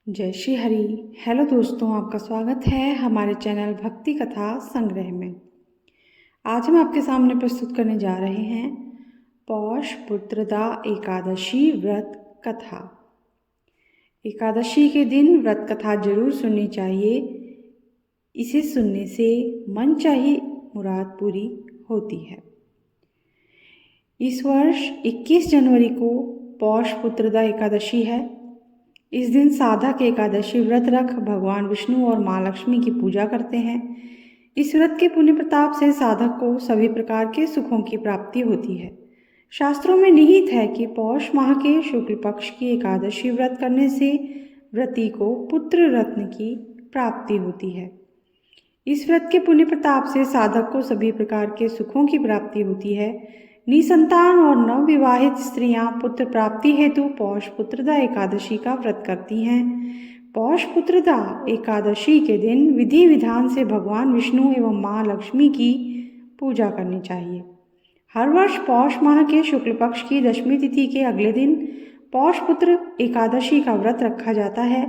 जय श्री हरि। हेलो दोस्तों, आपका स्वागत है हमारे चैनल भक्ति कथा संग्रह में। आज हम आपके सामने प्रस्तुत करने जा रहे हैं पौष पुत्रदा एकादशी व्रत कथा। एकादशी के दिन व्रत कथा जरूर सुननी चाहिए। इसे सुनने से मन चाही मुराद पूरी होती है। इस वर्ष 21 जनवरी को पौष पुत्रदा एकादशी है। इस दिन साधक एकादशी व्रत रख भगवान विष्णु और माँ लक्ष्मी की पूजा करते हैं। इस व्रत के पुण्य प्रताप से साधक को सभी प्रकार के सुखों की प्राप्ति होती है। शास्त्रों में निहित है कि पौष माह के शुक्ल पक्ष की एकादशी व्रत करने से व्रती को पुत्र रत्न की प्राप्ति होती है। इस व्रत के पुण्य प्रताप से साधक को सभी प्रकार के सुखों की प्राप्ति होती है। निसंतान और नवविवाहित स्त्रियां पुत्र प्राप्ति हेतु पौष पुत्रदा एकादशी का व्रत करती हैं। पौष पुत्रदा एकादशी के दिन विधि विधान से भगवान विष्णु एवं माँ लक्ष्मी की पूजा करनी चाहिए। हर वर्ष पौष माह के शुक्ल पक्ष की दशमी तिथि के अगले दिन पौष पुत्र एकादशी का व्रत रखा जाता है।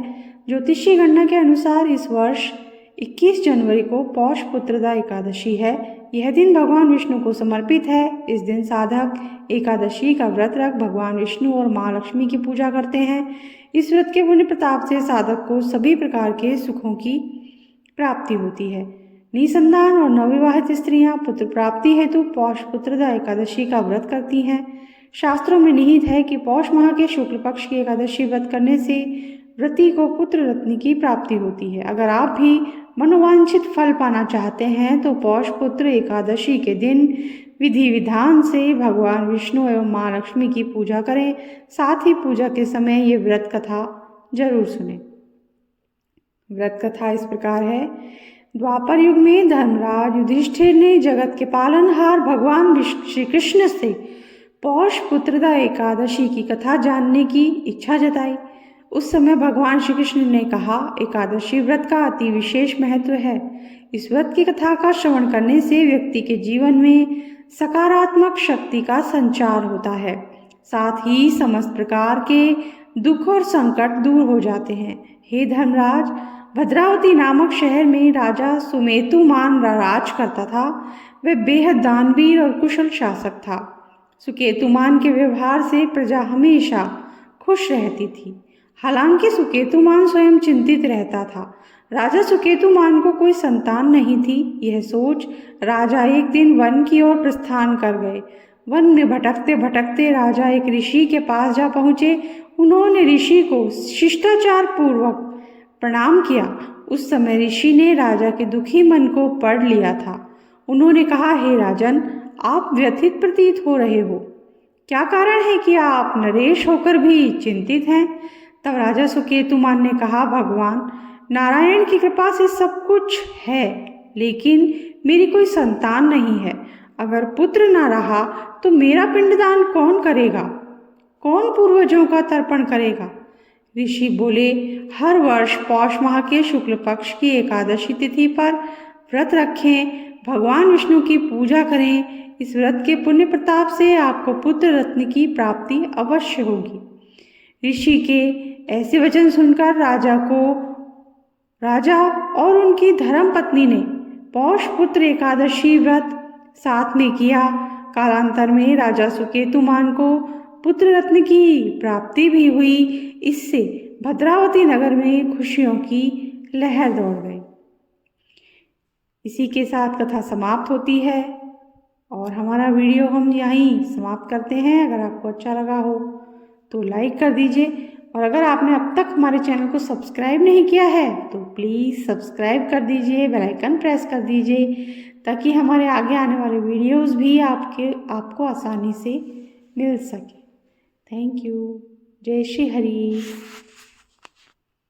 ज्योतिषीय गणना के अनुसार इस वर्ष 21 जनवरी को पौष पुत्रदा एकादशी है। यह दिन भगवान विष्णु को समर्पित है। इस दिन साधक एकादशी का व्रत रख भगवान विष्णु और माँ लक्ष्मी की पूजा करते हैं। इस व्रत के पुण्य प्रताप से साधक को सभी प्रकार के सुखों की प्राप्ति होती है। निसंतान और नवविवाहित स्त्रियां पुत्र प्राप्ति हेतु पौष पुत्रदा एकादशी का व्रत करती हैं। शास्त्रों में निहित है कि पौष माह के शुक्ल पक्ष की एकादशी व्रत करने से व्रती को पुत्र रत्न की प्राप्ति होती है। अगर आप भी मनोवांछित फल पाना चाहते हैं तो पौष पुत्र एकादशी के दिन विधि विधान से भगवान विष्णु एवं माँ लक्ष्मी की पूजा करें। साथ ही पूजा के समय ये व्रत कथा जरूर सुनें। व्रत कथा इस प्रकार है। द्वापर युग में धर्मराज युधिष्ठिर ने जगत के पालनहार भगवान श्री कृष्ण से पौष पुत्रदा एकादशी की कथा जानने की इच्छा जताई। उस समय भगवान श्री कृष्ण ने कहा, एकादशी व्रत का अति विशेष महत्व है। इस व्रत की कथा का श्रवण करने से व्यक्ति के जीवन में सकारात्मक शक्ति का संचार होता है। साथ ही समस्त प्रकार के दुख और संकट दूर हो जाते हैं। हे धर्मराज, भद्रावती नामक शहर में राजा सुकेतुमान राज करता था। वह बेहद दानवीर और कुशल शासक था। सुकेतुमान के व्यवहार से प्रजा हमेशा खुश रहती थी। हालांकि सुकेतुमान स्वयं चिंतित रहता था। राजा सुकेतुमान को कोई संतान नहीं थी। यह सोच राजा एक दिन वन की ओर प्रस्थान कर गए। वन में भटकते भटकते राजा एक ऋषि के पास जा पहुँचे। उन्होंने ऋषि को शिष्टाचार पूर्वक प्रणाम किया। उस समय ऋषि ने राजा के दुखी मन को पढ़ लिया था। उन्होंने कहा, हे राजन, आप व्यथित प्रतीत हो रहे हो। क्या कारण है कि आप नरेश होकर भी चिंतित हैं? तब राजा सुकेतुमान ने कहा, भगवान नारायण की कृपा से सब कुछ है, लेकिन मेरी कोई संतान नहीं है। अगर पुत्र ना रहा तो मेरा पिंडदान कौन करेगा? कौन पूर्वजों का तर्पण करेगा? ऋषि बोले, हर वर्ष पौष माह के शुक्ल पक्ष की एकादशी तिथि पर व्रत रखें, भगवान विष्णु की पूजा करें। इस व्रत के पुण्य प्रताप से आपको पुत्र रत्न की प्राप्ति अवश्य होगी। ऋषि के ऐसे वचन सुनकर राजा और उनकी धर्म पत्नी ने पौष पुत्र एकादशी व्रत साथ में किया। कालांतर में राजा सुकेतुमान को पुत्र रत्न की प्राप्ति भी हुई। इससे भद्रावती नगर में खुशियों की लहर दौड़ गई। इसी के साथ कथा समाप्त होती है और हमारा वीडियो हम यहीं समाप्त करते हैं। अगर आपको अच्छा लगा हो तो लाइक कर दीजिए, और अगर आपने अब तक हमारे चैनल को सब्सक्राइब नहीं किया है तो प्लीज़ सब्सक्राइब कर दीजिए, बेल आइकन प्रेस कर दीजिए, ताकि हमारे आगे आने वाले वीडियोस भी आपको आसानी से मिल सके। Thank you. जय श्री हरि।